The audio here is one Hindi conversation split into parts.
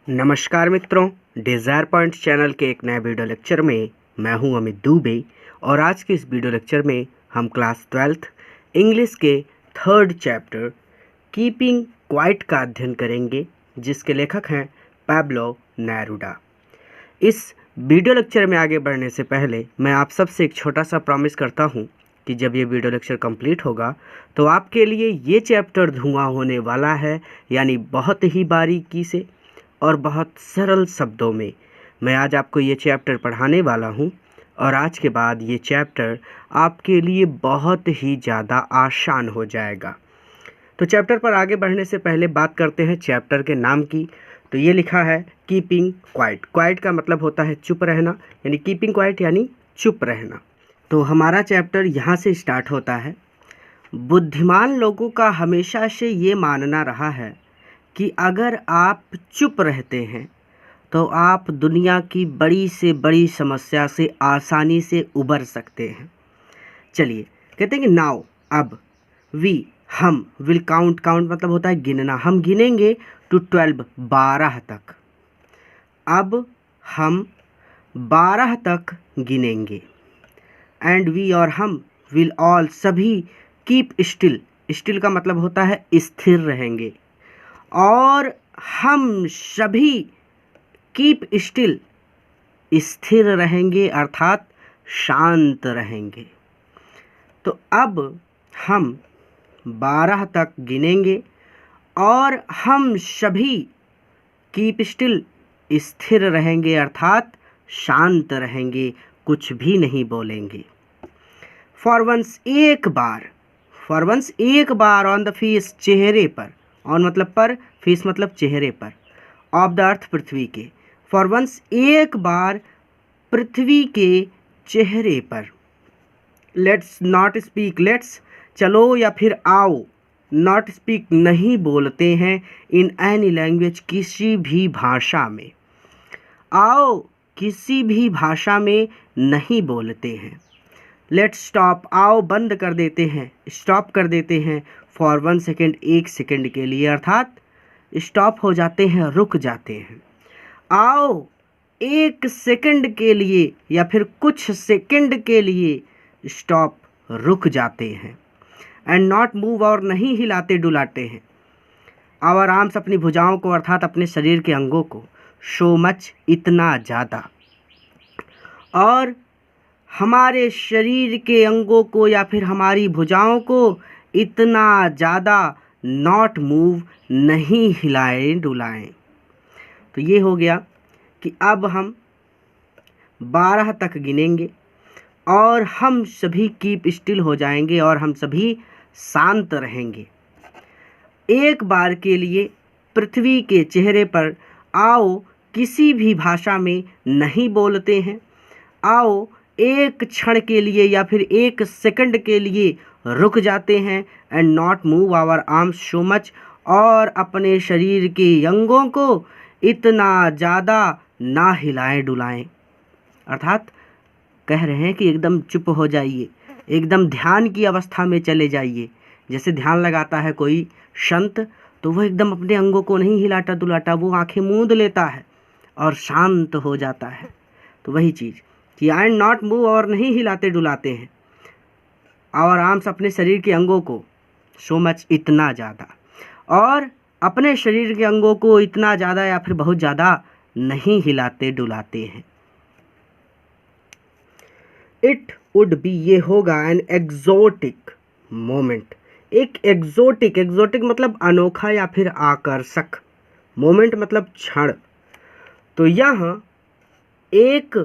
नमस्कार मित्रों, डिज़ायर पॉइंट चैनल के एक नए वीडियो लेक्चर में मैं हूं अमित दुबे। और आज के इस वीडियो लेक्चर में हम क्लास 12th इंग्लिश के थर्ड चैप्टर कीपिंग क्वाइट का अध्ययन करेंगे, जिसके लेखक हैं पाब्लो नेरुदा। इस वीडियो लेक्चर में आगे बढ़ने से पहले मैं आप सबसे एक छोटा सा प्रॉमिस करता हूं कि जब ये वीडियो लेक्चर कंप्लीट होगा तो आपके लिए ये चैप्टर धुआं होने वाला है, यानी बहुत ही बारीकी से और बहुत सरल शब्दों में मैं आज आपको ये चैप्टर पढ़ाने वाला हूँ। और आज के बाद ये चैप्टर आपके लिए बहुत ही ज़्यादा आसान हो जाएगा। तो चैप्टर पर आगे बढ़ने से पहले बात करते हैं चैप्टर के नाम की। तो ये लिखा है कीपिंग क्वाइट। क्वाइट का मतलब होता है चुप रहना, यानी कीपिंग क्वाइट यानी चुप रहना। तो हमारा चैप्टर यहाँ से स्टार्ट होता है। बुद्धिमान लोगों का हमेशा से ये मानना रहा है कि अगर आप चुप रहते हैं तो आप दुनिया की बड़ी से बड़ी समस्या से आसानी से उबर सकते हैं। चलिए कहते हैं कि नाउ अब वी हम विल काउंट। काउंट मतलब होता है गिनना। हम गिनेंगे टू 12 तक। अब हम 12 तक गिनेंगे। एंड वी और हम विल ऑल सभी कीप स्टिल। स्टिल का मतलब होता है स्थिर रहेंगे। और हम सभी कीप स्टिल स्थिर रहेंगे, अर्थात शांत रहेंगे। तो अब हम 12 तक गिनेंगे और हम सभी कीप स्टिल स्थिर रहेंगे, अर्थात शांत रहेंगे, कुछ भी नहीं बोलेंगे। फॉर वंस एक बार। फॉर वंस एक बार ऑन द फेस चेहरे पर। ऑन मतलब पर, फेस मतलब चेहरे पर। ऑफ द अर्थ पृथ्वी के। फॉर वंस एक बार पृथ्वी के चेहरे पर। Let's not speak. लेट्स चलो या फिर आओ। नॉट स्पीक नहीं बोलते हैं। इन एनी लैंग्वेज किसी भी भाषा में। आओ किसी भी भाषा में नहीं बोलते हैं। Let's stop. आओ बंद कर देते हैं, स्टॉप कर देते हैं। फॉर 1 सेकेंड एक सेकेंड के लिए, अर्थात स्टॉप हो जाते हैं, रुक जाते हैं। आओ एक सेकेंड के लिए या फिर कुछ सेकेंड के लिए स्टॉप, रुक जाते हैं। एंड नॉट मूव और नहीं हिलाते डुलाते हैं। आवर आर्म्स अपनी भुजाओं को, अर्थात अपने शरीर के अंगों को। सो मच इतना ज़्यादा। और हमारे शरीर के अंगों को या फिर हमारी भुजाओं को इतना ज़्यादा नॉट मूव नहीं हिलाएं डुलाएं। तो ये हो गया कि अब हम 12 तक गिनेंगे और हम सभी कीप स्टिल हो जाएंगे और हम सभी शांत रहेंगे। एक बार के लिए पृथ्वी के चेहरे पर आओ किसी भी भाषा में नहीं बोलते हैं। आओ एक क्षण के लिए या फिर एक सेकंड के लिए रुक जाते हैं। And not move our arms so much और अपने शरीर के अंगों को इतना ज़्यादा ना हिलाएं डुलाएं। अर्थात कह रहे हैं कि एकदम चुप हो जाइए, एकदम ध्यान की अवस्था में चले जाइए। जैसे ध्यान लगाता है कोई संत, तो वह एकदम अपने अंगों को नहीं हिलाता डुलाता, वो आंखें मूंद लेता है और शांत हो जाता है। तो वही चीज़ कि एंड नॉट मूव और नहीं हिलाते डुलाते हैं। और आर्म्स अपने शरीर के अंगों को, सो मच इतना ज़्यादा, और अपने शरीर के अंगों को इतना ज़्यादा या फिर बहुत ज़्यादा नहीं हिलाते डुलाते हैं। इट वुड बी, ये होगा एन एग्जोटिक मोमेंट। एक एग्जोटिक, एग्जोटिक मतलब अनोखा या फिर आकर्षक। मोमेंट मतलब क्षण। तो यहाँ एक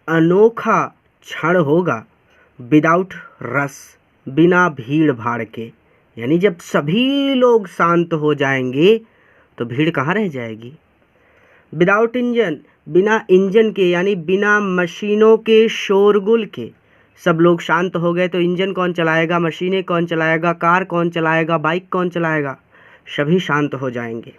अनोखा क्षण होगा विदाउट रस, बिना भीड़ भाड़ के। यानी जब सभी लोग शांत हो जाएंगे तो भीड़ कहाँ रह जाएगी। विदाउट इंजन, बिना इंजन के, यानी बिना मशीनों के शोरगुल के। सब लोग शांत हो गए तो इंजन कौन चलाएगा, मशीनें कौन चलाएगा, कार कौन चलाएगा, बाइक कौन चलाएगा, सभी शांत हो जाएंगे।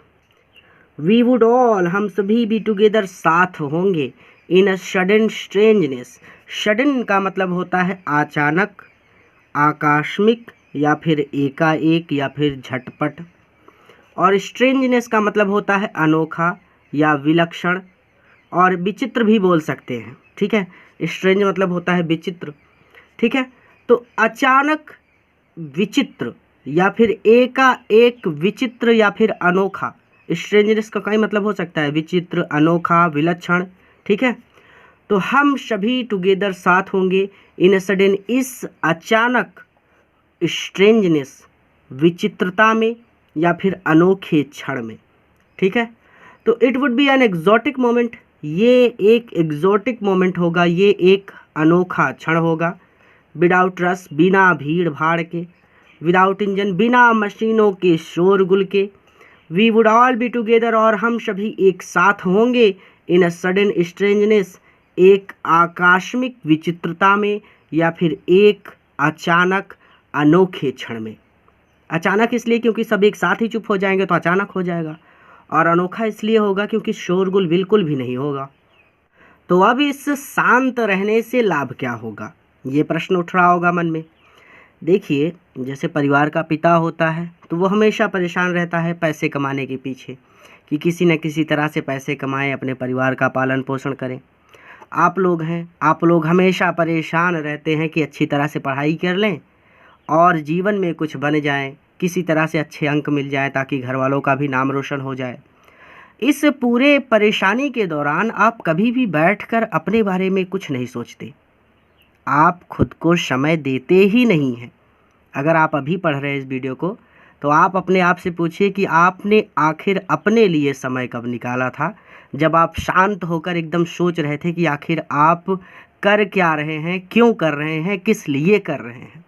वी वुड ऑल, हम सभी भी टुगेदर साथ होंगे। इन अ सडन स्ट्रेंजनेस। सडन का मतलब होता है अचानक, आकस्मिक या फिर एकाएक या फिर झटपट। और स्ट्रेंजनेस का मतलब होता है अनोखा या विलक्षण और विचित्र भी बोल सकते हैं। ठीक है, स्ट्रेंज मतलब होता है विचित्र। ठीक है, तो अचानक विचित्र या फिर एकाएक विचित्र या फिर अनोखा, स्ट्रेंजनेस का कई मतलब हो सकता है, विचित्र, अनोखा, विलक्षण। ठीक है, तो हम सभी टुगेदर साथ होंगे इन सडन, इस अचानक स्ट्रेंजनेस, विचित्रता में या फिर अनोखे क्षण में। ठीक है, तो it would be an exotic moment, ये एक एग्जॉटिक मोमेंट होगा, ये एक अनोखा क्षण होगा। विदाउट रश, बिना भीड़ भाड़ के, विदाउट इंजन, बिना मशीनों के शोरगुल के, we would all be together, और हम सभी एक साथ होंगे इन अ सडन स्ट्रेंजनेस, एक आकस्मिक विचित्रता में या फिर एक अचानक अनोखे क्षण में। अचानक इसलिए क्योंकि सब एक साथ ही चुप हो जाएंगे तो अचानक हो जाएगा, और अनोखा इसलिए होगा क्योंकि शोरगुल बिल्कुल भी नहीं होगा। तो अब इस शांत रहने से लाभ क्या होगा, ये प्रश्न उठ रहा होगा मन में। देखिए, जैसे परिवार का पिता होता है तो वो हमेशा परेशान रहता है पैसे कमाने के पीछे, कि किसी न किसी तरह से पैसे कमाएं, अपने परिवार का पालन पोषण करें। आप लोग हैं, आप लोग हमेशा परेशान रहते हैं कि अच्छी तरह से पढ़ाई कर लें और जीवन में कुछ बन जाएं, किसी तरह से अच्छे अंक मिल जाए ताकि घर वालों का भी नाम रोशन हो जाए। इस पूरे परेशानी के दौरान आप कभी भी बैठकर अपने बारे में कुछ नहीं सोचते, आप खुद को समय देते ही नहीं हैं। अगर आप अभी पढ़ रहे हैं इस वीडियो को तो आप अपने आप से पूछिए कि आपने आखिर अपने लिए समय कब निकाला था, जब आप शांत होकर एकदम सोच रहे थे कि आखिर आप कर क्या रहे हैं, क्यों कर रहे हैं, किस लिए कर रहे हैं।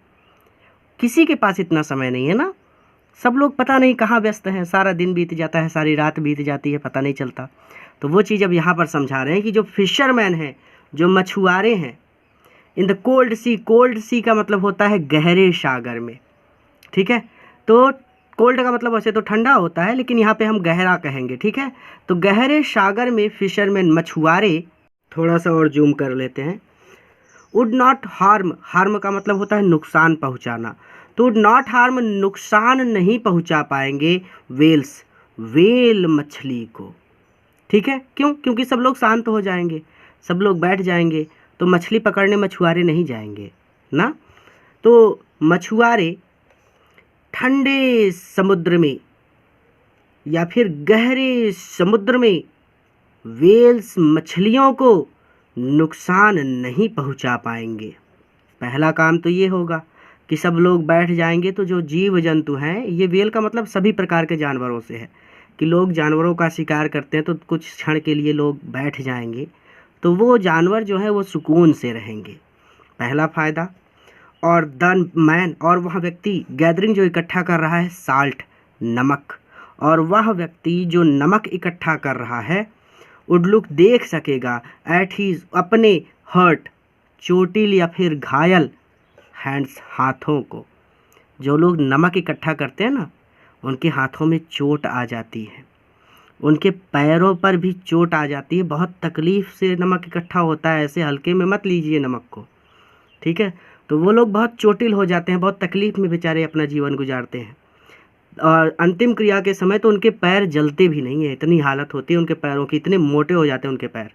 किसी के पास इतना समय नहीं है ना, सब लोग पता नहीं कहाँ व्यस्त हैं, सारा दिन बीत जाता है, सारी रात बीत जाती है, पता नहीं चलता। तो वो चीज़ अब यहाँ पर समझा रहे हैं कि जो फिशरमैन हैं, जो मछुआरे हैं, in the cold sea, cold sea का मतलब होता है गहरे सागर में। ठीक है, तो कोल्ड का मतलब वैसे तो ठंडा होता है, लेकिन यहाँ पे हम गहरा कहेंगे। ठीक है, तो गहरे सागर में फिशरमैन, मछुआरे, थोड़ा सा और जूम कर लेते हैं, वुड नॉट हार्म, हार्म का मतलब होता है नुकसान पहुँचाना, तो वुड नॉट हार्म, नुकसान नहीं पहुँचा पाएंगे वेल्स, वेल मछली को। ठीक है, क्यों? क्योंकि सब लोग शांत हो जाएंगे, सब लोग बैठ जाएंगे, तो मछली पकड़ने मछुआरे नहीं जाएंगे ना। तो मछुआरे ठंडे समुद्र में या फिर गहरे समुद्र में वेल्स, मछलियों को नुकसान नहीं पहुंचा पाएंगे। पहला काम तो ये होगा कि सब लोग बैठ जाएंगे, तो जो जीव जंतु हैं, ये वेल का मतलब सभी प्रकार के जानवरों से है, कि लोग जानवरों का शिकार करते हैं तो कुछ क्षण के लिए लोग बैठ जाएंगे, तो वो जानवर जो है वो सुकून से रहेंगे, पहला फ़ायदा। और द मैन, और वह व्यक्ति, गैदरिंग जो इकट्ठा कर रहा है साल्ट, नमक, और वह व्यक्ति जो नमक इकट्ठा कर रहा है, वुड लुक, देख सकेगा, एट हीज, अपने, हर्ट, चोटिल या फिर घायल, हैंड्स, हाथों को। जो लोग नमक इकट्ठा करते हैं ना, उनके हाथों में चोट आ जाती है, उनके पैरों पर भी चोट आ जाती है, बहुत तकलीफ़ से नमक इकट्ठा होता है, ऐसे हल्के में मत लीजिए नमक को। ठीक है, तो वो लोग बहुत चोटिल हो जाते हैं, बहुत तकलीफ़ में बेचारे अपना जीवन गुजारते हैं, और अंतिम क्रिया के समय तो उनके पैर जलते भी नहीं है, इतनी हालत होती है उनके पैरों की, इतने मोटे हो जाते हैं उनके पैर।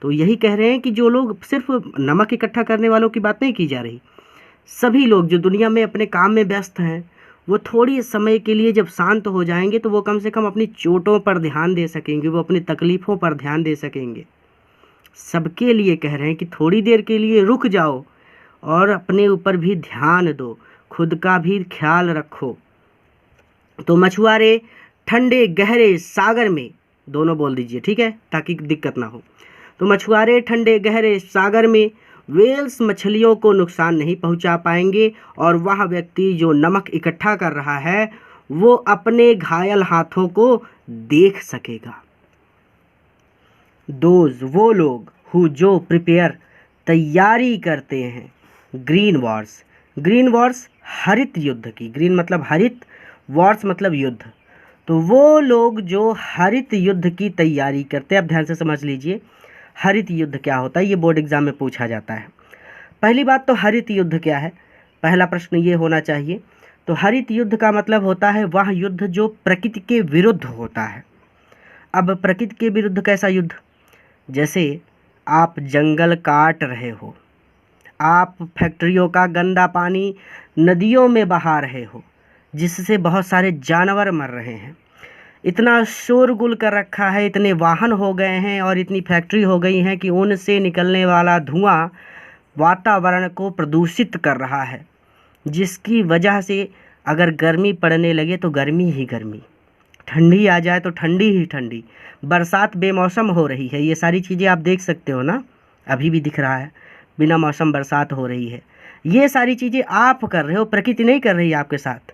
तो यही कह रहे हैं कि जो लोग, सिर्फ नमक इकट्ठा करने वालों की बात नहीं की जा रही, सभी लोग जो दुनिया में अपने काम में व्यस्त हैं, वो थोड़ी समय के लिए जब शांत हो जाएंगे तो वो कम से कम अपनी चोटों पर ध्यान दे सकेंगे, वो अपनी तकलीफ़ों पर ध्यान दे सकेंगे। सबके लिए कह रहे हैं कि थोड़ी देर के लिए रुक जाओ और अपने ऊपर भी ध्यान दो, खुद का भी ख्याल रखो। तो मछुआरे ठंडे गहरे सागर में, दोनों बोल दीजिए, ठीक है, ताकि दिक्कत ना हो। तो मछुआरे ठंडे गहरे सागर में वेल्स, मछलियों को नुकसान नहीं पहुंचा पाएंगे, और वह व्यक्ति जो नमक इकट्ठा कर रहा है वो अपने घायल हाथों को देख सकेगा। दोज, वो लोग, हु, जो, प्रिपेयर, तैयारी करते हैं, ग्रीन वॉर्स, ग्रीन वॉर्स, हरित युद्ध की, ग्रीन मतलब हरित, वॉर्स मतलब युद्ध, तो वो लोग जो हरित युद्ध की तैयारी करते हैं। अब ध्यान से समझ लीजिए हरित युद्ध क्या होता है, ये बोर्ड एग्जाम में पूछा जाता है। पहली बात तो हरित युद्ध क्या है, पहला प्रश्न ये होना चाहिए। तो हरित युद्ध का मतलब होता है वह युद्ध जो प्रकृति के विरुद्ध होता है। अब प्रकृति के विरुद्ध कैसा युद्ध? जैसे आप जंगल काट रहे हो, आप फैक्ट्रियों का गंदा पानी नदियों में बहा रहे हो, जिससे बहुत सारे जानवर मर रहे हैं। इतना शोरगुल कर रखा है, इतने वाहन हो गए हैं और इतनी फैक्ट्री हो गई हैं कि उनसे निकलने वाला धुआं वातावरण को प्रदूषित कर रहा है, जिसकी वजह से अगर गर्मी पड़ने लगे तो गर्मी ही गर्मी, ठंडी आ जाए तो ठंडी ही ठंडी, बरसात बेमौसम हो रही है। ये सारी चीज़ें आप देख सकते हो ना, अभी भी दिख रहा है बिना मौसम बरसात हो रही है। ये सारी चीज़ें आप कर रहे हो, प्रकृति नहीं कर रही है आपके साथ।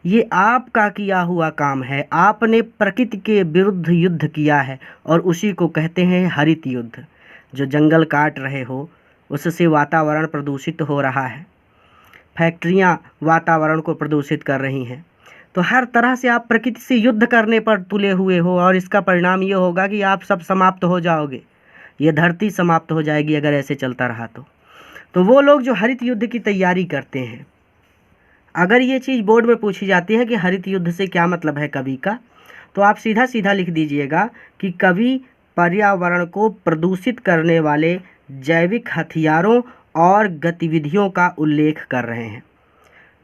ये आपका किया हुआ काम है, आपने प्रकृति के विरुद्ध युद्ध किया है और उसी को कहते हैं हरित युद्ध। जो जंगल काट रहे हो उससे वातावरण प्रदूषित हो रहा है, फैक्ट्रियाँ वातावरण को प्रदूषित कर रही हैं। तो हर तरह से आप प्रकृति से युद्ध करने पर तुले हुए हो और इसका परिणाम ये होगा कि आप सब समाप्त हो जाओगे, ये धरती समाप्त हो जाएगी अगर ऐसे चलता रहा तो वो लोग जो हरित युद्ध की तैयारी करते हैं, अगर ये चीज़ बोर्ड में पूछी जाती है कि हरित युद्ध से क्या मतलब है कवि का, तो आप सीधा सीधा लिख दीजिएगा कि कवि पर्यावरण को प्रदूषित करने वाले जैविक हथियारों और गतिविधियों का उल्लेख कर रहे हैं।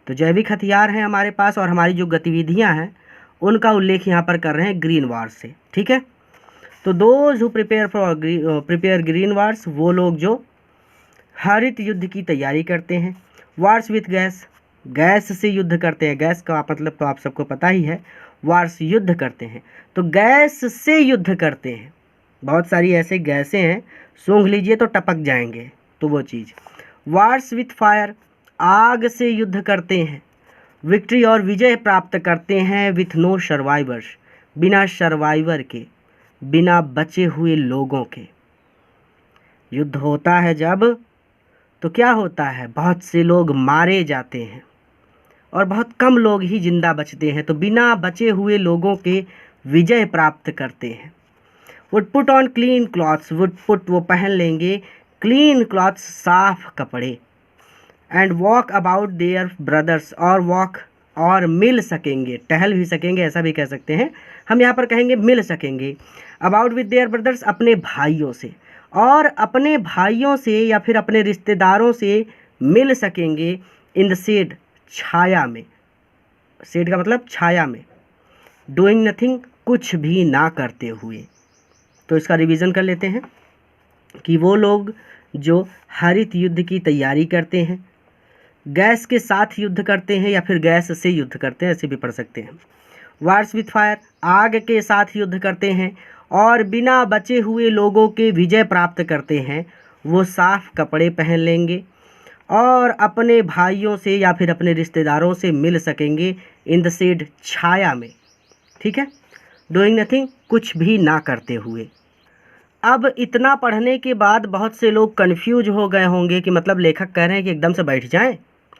तो जैविक हथियार हैं हमारे पास और हमारी जो गतिविधियां हैं उनका उल्लेख यहाँ पर कर रहे हैं ग्रीन वार्स से। ठीक है, तो those who prepare green wars, वो लोग जो हरित युद्ध की तैयारी करते हैं। वार्स विथ गैस, गैस से युद्ध करते हैं। गैस का मतलब तो आप सबको पता ही है, वार्स युद्ध करते हैं तो गैस से युद्ध करते हैं। बहुत सारी ऐसे गैसें हैं, सूंघ लीजिए तो टपक जाएंगे, तो वो चीज़। वार्स विथ फायर, आग से युद्ध करते हैं। विक्ट्री और विजय प्राप्त करते हैं विथ नो सर्वाइवर्स, बिना सर्वाइवर के, बिना बचे हुए लोगों के। युद्ध होता है जब तो क्या होता है, बहुत से लोग मारे जाते हैं और बहुत कम लोग ही जिंदा बचते हैं, तो बिना बचे हुए लोगों के विजय प्राप्त करते हैं। Would put on clean clothes, would put वो पहन लेंगे, क्लीन क्लॉथ्स साफ कपड़े, and walk about their brothers, और वॉक और मिल सकेंगे, टहल भी सकेंगे, ऐसा भी कह सकते हैं। हम यहाँ पर कहेंगे मिल सकेंगे। अबाउट विद देयर ब्रदर्स, अपने भाइयों से, और अपने भाइयों से या फिर अपने रिश्तेदारों से मिल सकेंगे। इन द शेड, छाया में, शेड का मतलब छाया में। डूइंग नथिंग, कुछ भी ना करते हुए। तो इसका रिवीजन कर लेते हैं कि वो लोग जो हरित युद्ध की तैयारी करते हैं, गैस के साथ युद्ध करते हैं या फिर गैस से युद्ध करते हैं, ऐसे भी पढ़ सकते हैं। वार्स विथ फायर, आग के साथ युद्ध करते हैं और बिना बचे हुए लोगों के विजय प्राप्त करते हैं। वो साफ कपड़े पहन लेंगे और अपने भाइयों से या फिर अपने रिश्तेदारों से मिल सकेंगे। इन द शेड, छाया में। ठीक है, डूइंग नथिंग, कुछ भी ना करते हुए। अब इतना पढ़ने के बाद बहुत से लोग कंफ्यूज हो गए होंगे कि मतलब लेखक कह रहे हैं कि एकदम से बैठ जाएं,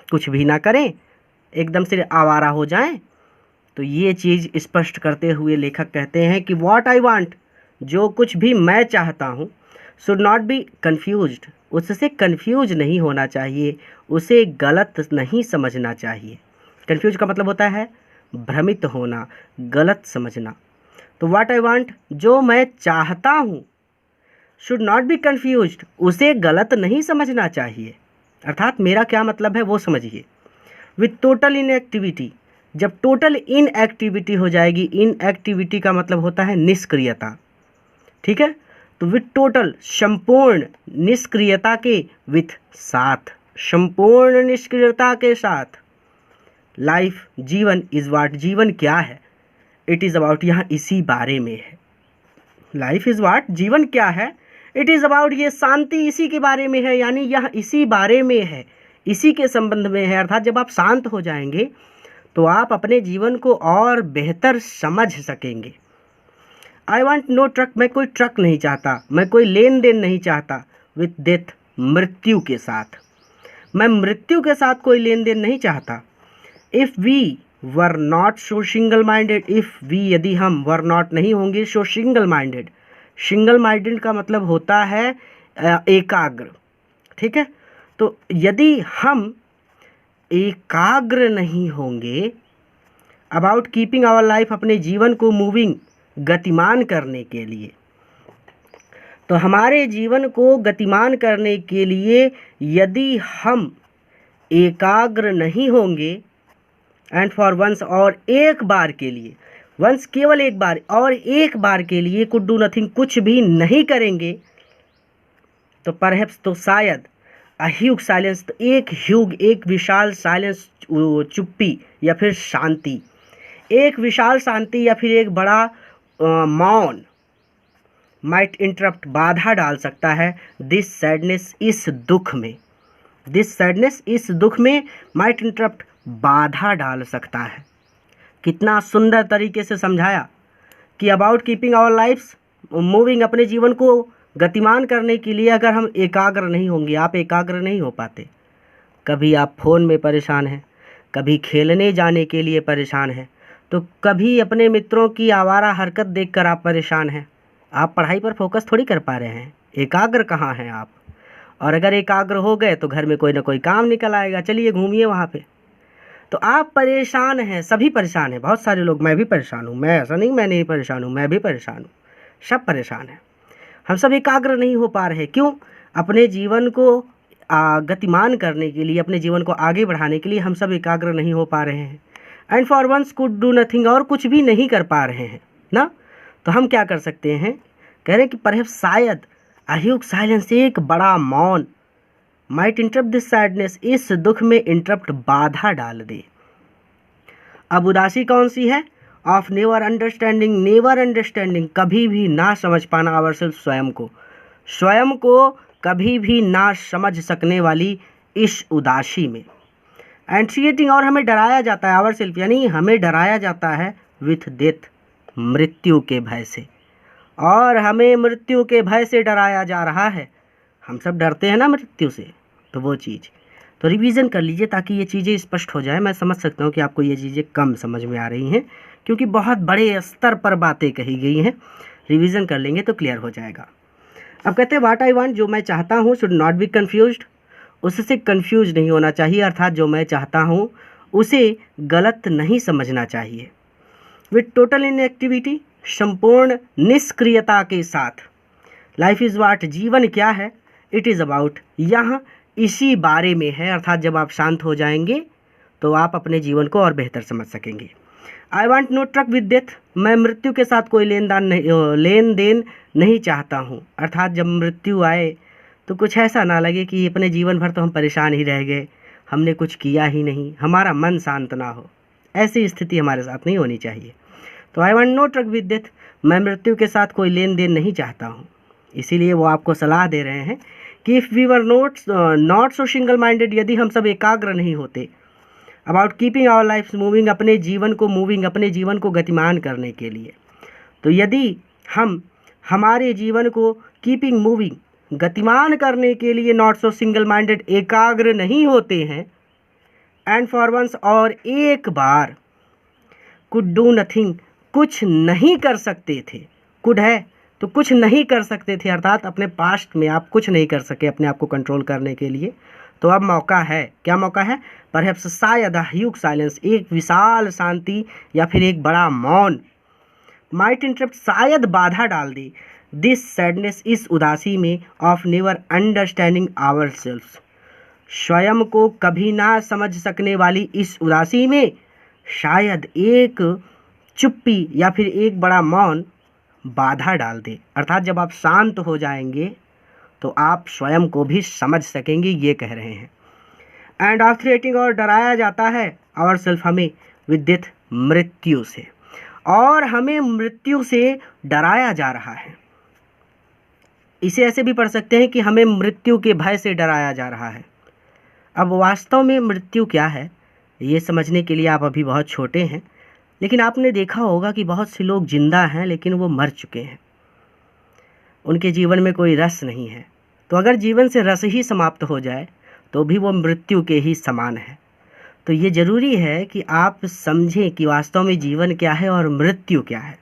कुछ भी ना करें, एकदम से आवारा हो जाएं। तो ये चीज़ स्पष्ट करते हुए लेखक कहते हैं कि व्हाट आई वांट, जो कुछ भी मैं चाहता हूँ, शुड नॉट बी कन्फ्यूज्ड, उससे कन्फ्यूज नहीं होना चाहिए, उसे गलत नहीं समझना चाहिए। कन्फ्यूज का मतलब होता है भ्रमित होना, गलत समझना। तो व्हाट आई वांट, जो मैं चाहता हूँ, शुड नॉट बी कन्फ्यूज्ड, उसे गलत नहीं समझना चाहिए। अर्थात मेरा क्या मतलब है वो समझिए। विथ टोटल इनएक्टिविटी, जब टोटल इनएक्टिविटी हो जाएगी, इनएक्टिविटी का मतलब होता है निष्क्रियता। ठीक है, तो विथ टोटल, संपूर्ण निष्क्रियता के, विथ साथ, संपूर्ण निष्क्रियता के साथ। लाइफ, जीवन, इज वाट, जीवन क्या है, इट इज़ अबाउट, यहाँ इसी बारे में है। लाइफ इज़ वाट, जीवन क्या है, इट इज़ अबाउट, ये शांति इसी के बारे में है, यानी यह इसी बारे में है, इसी के संबंध में है। अर्थात जब आप शांत हो जाएंगे तो आप अपने जीवन को और बेहतर समझ सकेंगे। आई वॉन्ट नो ट्रक, मैं कोई ट्रक नहीं चाहता, मैं कोई लेन देन नहीं चाहता। विथ डेथ, मृत्यु के साथ, मैं मृत्यु के साथ कोई लेन देन नहीं चाहता। If we were not so single minded, if we, यदि हम, वर नॉट नहीं होंगे, so single minded. Single minded का मतलब होता है एकाग्र। ठीक है, तो यदि हम एकाग्र नहीं होंगे, अबाउट कीपिंग आवर लाइफ, अपने जीवन को मूविंग, गतिमान करने के लिए। तो हमारे जीवन को गतिमान करने के लिए यदि हम एकाग्र नहीं होंगे एंड फॉर वंस, और एक बार के लिए, वंस केवल एक बार, और एक बार के लिए कुड डू नथिंग, कुछ भी नहीं करेंगे, तो परहैप्स, तो शायद, अ ह्यूज साइलेंस, तो एक ह्यूग, एक विशाल साइलेंस, चुप्पी या फिर शांति, एक विशाल शांति या फिर एक बड़ा मौन माइट इंटरप्ट, बाधा डाल सकता है, दिस सैडनेस, इस दुख में, दिस सैडनेस, इस दुख में, माइट इंटरप्ट, बाधा डाल सकता है। कितना सुंदर तरीके से समझाया कि about keeping our lifes moving, अपने जीवन को गतिमान करने के लिए अगर हम एकाग्र नहीं होंगे, आप एकाग्र नहीं हो पाते। कभी आप फ़ोन में परेशान हैं, कभी खेलने जाने के लिए परेशान हैं, तो कभी अपने मित्रों की आवारा हरकत देखकर आप परेशान हैं। आप पढ़ाई पर फोकस थोड़ी कर पा रहे हैं, एकाग्र कहाँ हैं आप। और अगर एकाग्र हो गए तो घर में कोई ना कोई काम निकल आएगा, चलिए घूमिए वहाँ पे। तो आप परेशान हैं, सभी परेशान हैं, बहुत सारे लोग, मैं भी परेशान हूँ, मैं ऐसा नहीं मैं नहीं परेशान हूँ, मैं भी परेशान हूँ, सब परेशान हैं। हम सब एकाग्र नहीं हो पा रहे, क्यों? अपने जीवन को गतिमान करने के लिए, अपने जीवन को आगे बढ़ाने के लिए हम सब एकाग्र नहीं हो पा रहे हैं। And for once could do nothing, और कुछ भी नहीं कर पा रहे हैं ना। तो हम क्या कर सकते हैं? कह रहे हैं कि परहैप्स, शायद, अ ह्यूज साइलेंस, एक बड़ा मौन, माइट इंटरप्ट दिस सैडनेस, इस दुख में इंटरप्ट, बाधा डाल दे। अब उदासी कौन सी है? Of never understanding, never understanding, कभी भी ना समझ पाना, आवरसेल्फ, स्वयं को, स्वयं को कभी भी ना समझ सकने वाली इस उदासी में। एंड क्रिएटिंग, और हमें डराया जाता है, आवरसेल्फ यानी हमें डराया जाता है, विथ डेथ, मृत्यु के भय से, और हमें मृत्यु के भय से डराया जा रहा है। हम सब डरते हैं ना मृत्यु से, तो वो चीज़, तो रिवीजन कर लीजिए ताकि ये चीज़ें स्पष्ट हो जाए। मैं समझ सकता हूँ कि आपको ये चीज़ें कम समझ में आ रही हैं, क्योंकि बहुत बड़े स्तर पर बातें कही गई हैं। रिवीजन कर लेंगे तो क्लियर हो जाएगा। अब कहते हैं व्हाट आई वांट, जो मैं चाहता हूँ, शुड नॉट बी कन्फ्यूज्ड, उससे कन्फ्यूज नहीं होना चाहिए, अर्थात जो मैं चाहता हूँ उसे गलत नहीं समझना चाहिए। विथ टोटल इनएक्टिविटी, संपूर्ण निष्क्रियता के साथ। लाइफ इज़ वाट, जीवन क्या है? इट इज़ अबाउट, यहाँ इसी बारे में है, अर्थात जब आप शांत हो जाएंगे तो आप अपने जीवन को और बेहतर समझ सकेंगे। I want no truck with death, मैं मृत्यु के साथ कोई लेन देन नहीं चाहता हूँ, अर्थात जब मृत्यु आए तो कुछ ऐसा ना लगे कि अपने जीवन भर तो हम परेशान ही रह गए, हमने कुछ किया ही नहीं, हमारा मन शांत ना हो, ऐसी स्थिति हमारे साथ नहीं होनी चाहिए। तो I want no truck with death, मैं मृत्यु के साथ कोई लेन देन नहीं चाहता हूँ। इसीलिए वो आपको सलाह दे रहे हैं कि if we were not so single minded, यदि हम सब एकाग्र नहीं होते, about keeping our life moving, अपने जीवन को मूविंग, अपने जीवन को गतिमान करने के लिए, तो यदि हम हमारे जीवन को कीपिंग मूविंग, गतिमान करने के लिए नॉट सो सिंगल माइंडेड, एकाग्र नहीं होते हैं, एंड फॉर वंस, और एक बार, कुड डू नथिंग, कुछ नहीं कर सकते थे, कुड है तो कुछ नहीं कर सकते थे, अर्थात अपने पास्ट में आप कुछ नहीं कर सके अपने आप को कंट्रोल करने के लिए, तो अब मौका है। क्या मौका है? परहैप्स, शायद, ह्यूज साइलेंस, एक विशाल शांति या फिर एक बड़ा मौन, माइट इंटरप्ट, शायद बाधा डाल दे, दिस सैडनेस, इस उदासी में, of never understanding our self, स्वयं को कभी ना समझ सकने वाली इस उदासी में, शायद एक चुप्पी या फिर एक बड़ा मौन बाधा डाल दे, अर्थात जब आप शांत हो जाएंगे तो आप स्वयं को भी समझ सकेंगे, ये कह रहे हैं। एंड ऑफ थ्रेटिंग, और डराया जाता है, आवर सेल्फ, हमें, विद डेथ, मृत्यु से, और हमें मृत्यु से डराया जा रहा है। इसे ऐसे भी पढ़ सकते हैं कि हमें मृत्यु के भय से डराया जा रहा है। अब वास्तव में मृत्यु क्या है ये समझने के लिए आप अभी बहुत छोटे हैं, लेकिन आपने देखा होगा कि बहुत से लोग जिंदा हैं लेकिन वो मर चुके हैं, उनके जीवन में कोई रस नहीं है। तो अगर जीवन से रस ही समाप्त हो जाए तो भी वो मृत्यु के ही समान है। तो ये ज़रूरी है कि आप समझें कि वास्तव में जीवन क्या है और मृत्यु क्या है,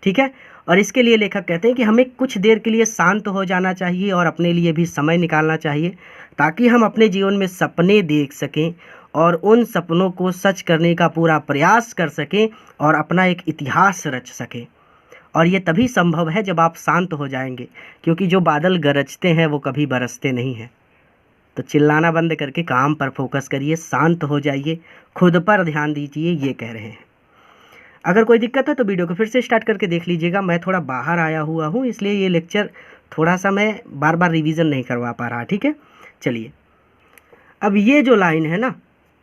ठीक है। और इसके लिए लेखक कहते हैं कि हमें कुछ देर के लिए शांत हो जाना चाहिए और अपने लिए भी समय निकालना चाहिए, ताकि हम अपने जीवन में सपने देख सकें और उन सपनों को सच करने का पूरा प्रयास कर सकें और अपना एक इतिहास रच सकें। और ये तभी संभव है जब आप शांत हो जाएंगे, क्योंकि जो बादल गरजते हैं वो कभी बरसते नहीं हैं। तो चिल्लाना बंद करके काम पर फोकस करिए, शांत हो जाइए, खुद पर ध्यान दीजिए, ये कह रहे हैं। अगर कोई दिक्कत है तो वीडियो को फिर से स्टार्ट करके देख लीजिएगा। मैं थोड़ा बाहर आया हुआ हूँ, इसलिए ये लेक्चर थोड़ा सा मैं बार बार रिवीजन नहीं करवा पा रहा, ठीक है। चलिए, अब ये जो लाइन है ना,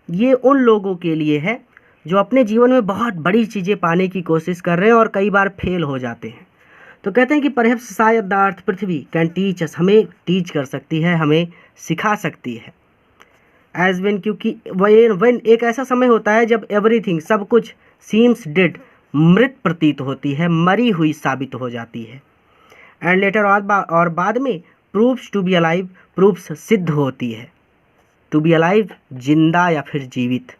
ये उन लोगों के लिए है जो अपने जीवन में बहुत बड़ी चीज़ें पाने की कोशिश कर रहे हैं और कई बार फेल हो जाते हैं। तो कहते हैं कि परहैप्स शायद the earth Prithvi can teach us, हमें टीच कर सकती है, हमें सिखा सकती है। एज वेन, क्योंकि वेन एक ऐसा समय होता है जब एवरीथिंग, सब कुछ, सीम्स डेड, मृत प्रतीत होती है, मरी हुई साबित हो जाती है। एंड लेटर और बाद में proves to be alive, proves सिद्ध होती है। टू बी अलाइव, जिंदा या फिर जीवित।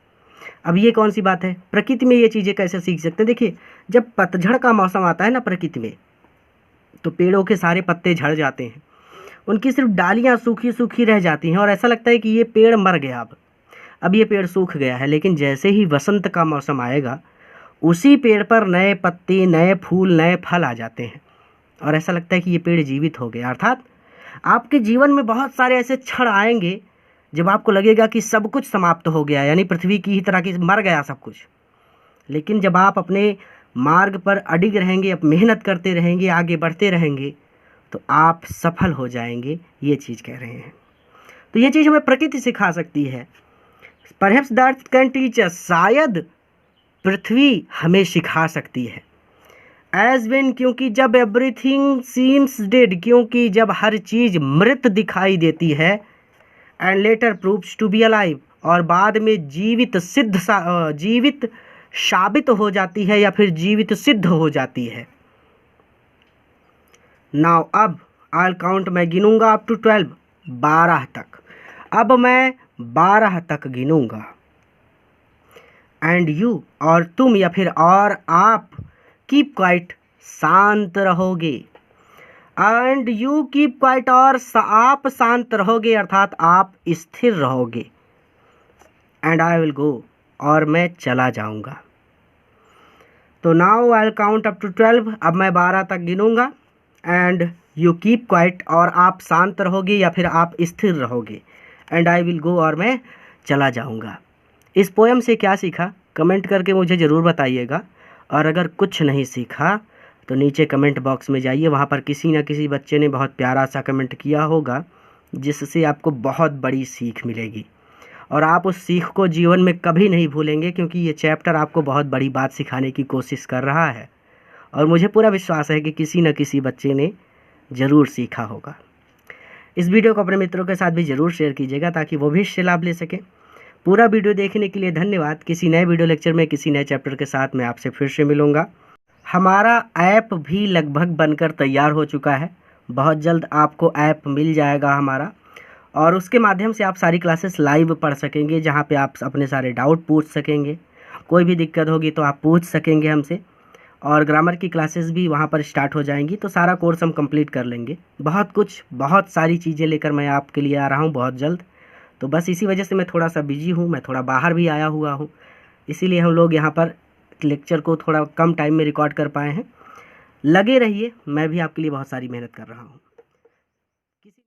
अब ये कौन सी बात है, प्रकृति में ये चीज़ें कैसे सीख सकते हैं। देखिए, जब पतझड़ का मौसम आता है ना प्रकृति में, तो पेड़ों के सारे पत्ते झड़ जाते हैं, उनकी सिर्फ डालियाँ सूखी सूखी रह जाती हैं और ऐसा लगता है कि ये पेड़ मर गया। अब ये पेड़ सूख गया है, लेकिन जैसे ही वसंत का मौसम आएगा, उसी पेड़ पर नए पत्ते, नए फूल, नए फल आ जाते हैं और ऐसा लगता है कि ये पेड़ जीवित हो गया। अर्थात आपके जीवन में बहुत सारे ऐसे क्षण आएंगे जब आपको लगेगा कि सब कुछ समाप्त हो गया, यानी पृथ्वी की ही तरह की मर गया सब कुछ। लेकिन जब आप अपने मार्ग पर अडिग रहेंगे, अब मेहनत करते रहेंगे, आगे बढ़ते रहेंगे, तो आप सफल हो जाएंगे, ये चीज़ कह रहे हैं। तो ये चीज़ हमें प्रकृति सिखा सकती है। Perhaps the earth can teach us, शायद पृथ्वी हमें सिखा सकती है। एज वेन, क्योंकि जब एवरीथिंग सीम्स डेड, क्योंकि जब हर चीज़ मृत दिखाई देती है। And later proves to be alive, और बाद में जीवित साबित हो जाती है या फिर जीवित सिद्ध हो जाती है। नाउ, अब आई विल काउंट, मैं गिनूंगा अप टू 12, 12 तक। अब मैं 12 तक गिनूंगा। एंड यू, और तुम या फिर और आप, कीप क्वाइट, शांत रहोगे। एंड यू कीप क्वाइट, और आप शांत रहोगे, अर्थात आप स्थिर रहोगे। एंड आई विल गो, और मैं चला जाऊंगा। तो now I will count up to 12, अब मैं 12 तक गिनूंगा। एंड यू कीप क्वाइट, और आप शांत रहोगे या फिर आप स्थिर रहोगे। एंड आई विल गो, और मैं चला जाऊंगा। इस पोएम से क्या सीखा, कमेंट करके मुझे ज़रूर बताइएगा। और अगर कुछ नहीं सीखा तो नीचे कमेंट बॉक्स में जाइए, वहाँ पर किसी न किसी बच्चे ने बहुत प्यारा सा कमेंट किया होगा, जिससे आपको बहुत बड़ी सीख मिलेगी और आप उस सीख को जीवन में कभी नहीं भूलेंगे, क्योंकि ये चैप्टर आपको बहुत बड़ी बात सिखाने की कोशिश कर रहा है और मुझे पूरा विश्वास है कि किसी न किसी बच्चे ने ज़रूर सीखा होगा। इस वीडियो को अपने मित्रों के साथ भी ज़रूर शेयर कीजिएगा ताकि वो भी इससे लाभ ले सकें। पूरा वीडियो देखने के लिए धन्यवाद। किसी नए वीडियो लेक्चर में किसी नए चैप्टर के साथ मैं आपसे फिर से मिलूँगा। हमारा ऐप भी लगभग बनकर तैयार हो चुका है, बहुत जल्द आपको ऐप मिल जाएगा हमारा, और उसके माध्यम से आप सारी क्लासेस लाइव पढ़ सकेंगे, जहाँ पे आप अपने सारे डाउट पूछ सकेंगे। कोई भी दिक्कत होगी तो आप पूछ सकेंगे हमसे, और ग्रामर की क्लासेस भी वहाँ पर स्टार्ट हो जाएंगी, तो सारा कोर्स हम कंप्लीट कर लेंगे। बहुत सारी चीज़ें लेकर मैं आपके लिए आ रहा हूँ बहुत जल्द। तो बस इसी वजह से मैं थोड़ा सा बिजी हूँ, मैं थोड़ा बाहर भी आया हुआ हूँ, इसीलिए हम लोग यहाँ पर लेक्चर को थोड़ा कम टाइम में रिकॉर्ड कर पाए हैं। लगे रहिए, मैं भी आपके लिए बहुत सारी मेहनत कर रहा हूँ।